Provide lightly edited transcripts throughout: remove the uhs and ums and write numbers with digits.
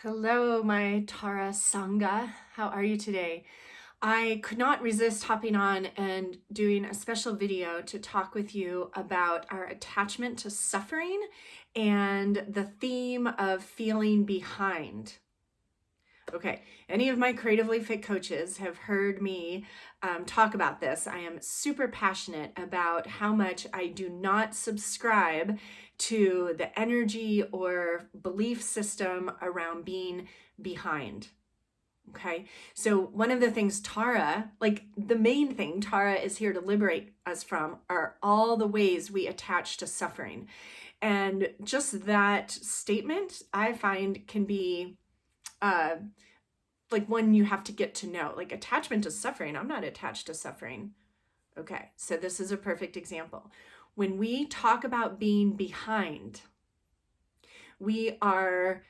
Hello, my Tara Sangha. How are you today? I could not resist hopping on and doing a special video to talk with you about our attachment to suffering and the theme of feeling behind. Okay, any of my Creatively Fit coaches have heard me talk about this. I am super passionate about how much I do not subscribe to the energy or belief system around being behind. Okay, so one of the things Tara, like the main thing Tara is here to liberate us from, are all the ways we attach to suffering. And just that statement, I find, can be uh, like one you have to get to know. Like attachment to suffering, I'm not attached to suffering. Okay, so this is a perfect example. When we talk about being behind, we are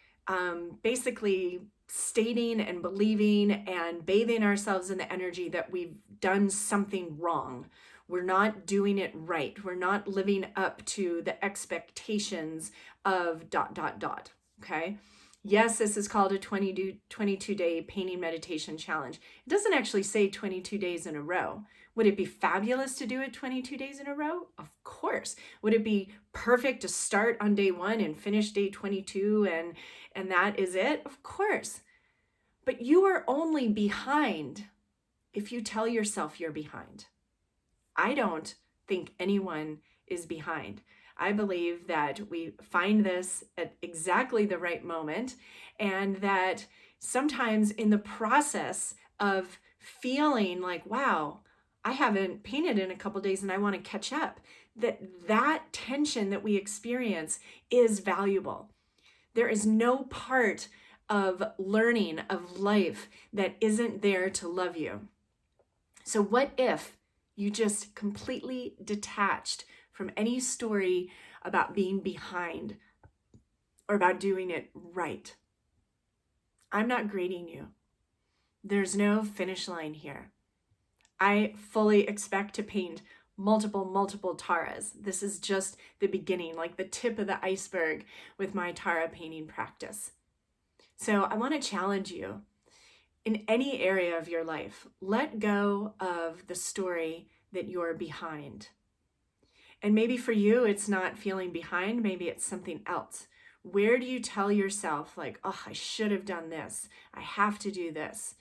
basically stating and believing and bathing ourselves in the energy that we've done something wrong. We're not doing it right. We're not living up to the expectations of dot, dot, dot. Okay. Yes, this is called a 22-day painting meditation challenge. It doesn't actually say 22 days in a row. Would it be fabulous to do it 22 days in a row? Of course. Would it be perfect to start on day 1 and finish day 22 and that is it? Of course. But you are only behind if you tell yourself you're behind. I don't think anyone is behind. I believe that we find this at exactly the right moment, and that sometimes in the process of feeling like, wow, I haven't painted in a couple days and I want to catch up, that tension that we experience is valuable. There is no part of learning, of life, that isn't there to love you. So what if you just completely detached from any story about being behind or about doing it right? I'm not grading you. There's no finish line here. I fully expect to paint multiple Taras. This is just the beginning, like the tip of the iceberg with my Tara painting practice. So I want to challenge you in any area of your life. Let go of the story that you're behind. And maybe for you, it's not feeling behind, maybe it's something else. Where do you tell yourself, like, oh, I should have done this, I have to do this?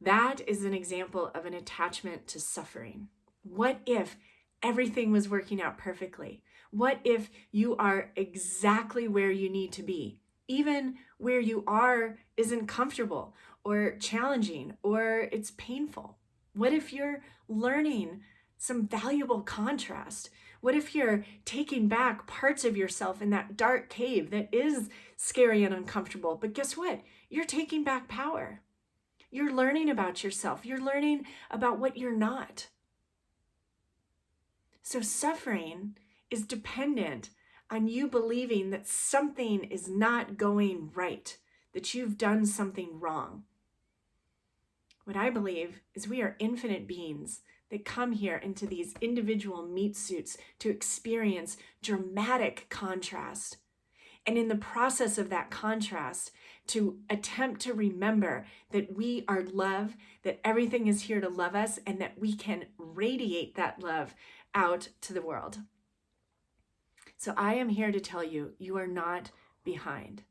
That is an example of an attachment to suffering. What if everything was working out perfectly? What if you are exactly where you need to be? Even where you are isn't comfortable or challenging or it's painful. What if you're learning some valuable contrast? What if you're taking back parts of yourself in that dark cave that is scary and uncomfortable? But guess what? You're taking back power. You're learning about yourself. You're learning about what you're not. So suffering is dependent on you believing that something is not going right, that you've done something wrong. What I believe is we are infinite beings that come here into these individual meat suits to experience dramatic contrast. And in the process of that contrast, to attempt to remember that we are love, that everything is here to love us, and that we can radiate that love out to the world. So I am here to tell you, you are not behind.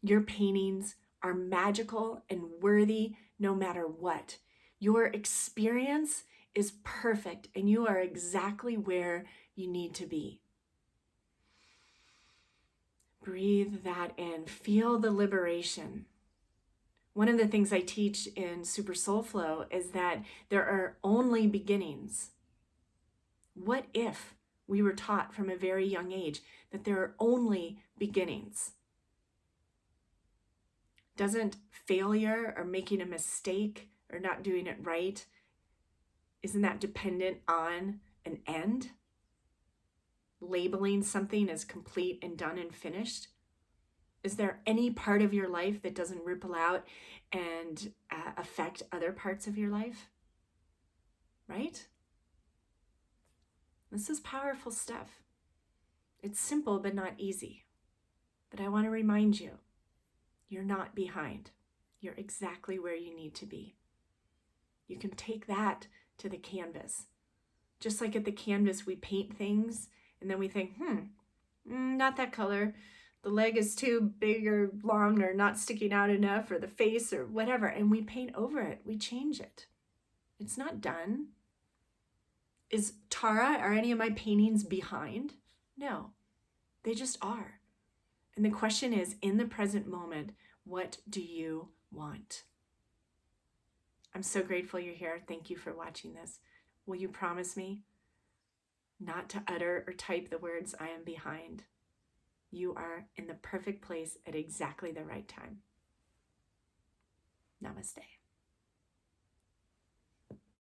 Your paintings are magical and worthy no matter what. Your experience is perfect, and you are exactly where you need to be. Breathe that in. Feel the liberation. One of the things I teach in Super Soul Flow is that there are only beginnings. What if we were taught from a very young age that there are only beginnings? Doesn't failure or making a mistake or not doing it right, isn't that dependent on an end? Labeling something as complete and done and finished? Is there any part of your life that doesn't ripple out and affect other parts of your life? Right? This is powerful stuff. It's simple but not easy. But I want to remind you, You're not behind. You're exactly where you need to be. You can take that to the canvas. Just like at the canvas, we paint things and then we think, not that color. The leg is too big or long or not sticking out enough, or the face or whatever. And we paint over it. We change it. It's not done. Is Tara or any of my paintings behind? No, they just are. And the question is, in the present moment, what do you want? I'm so grateful you're here. Thank you for watching this. Will you promise me not to utter or type the words, I am behind? You are in the perfect place at exactly the right time. Namaste.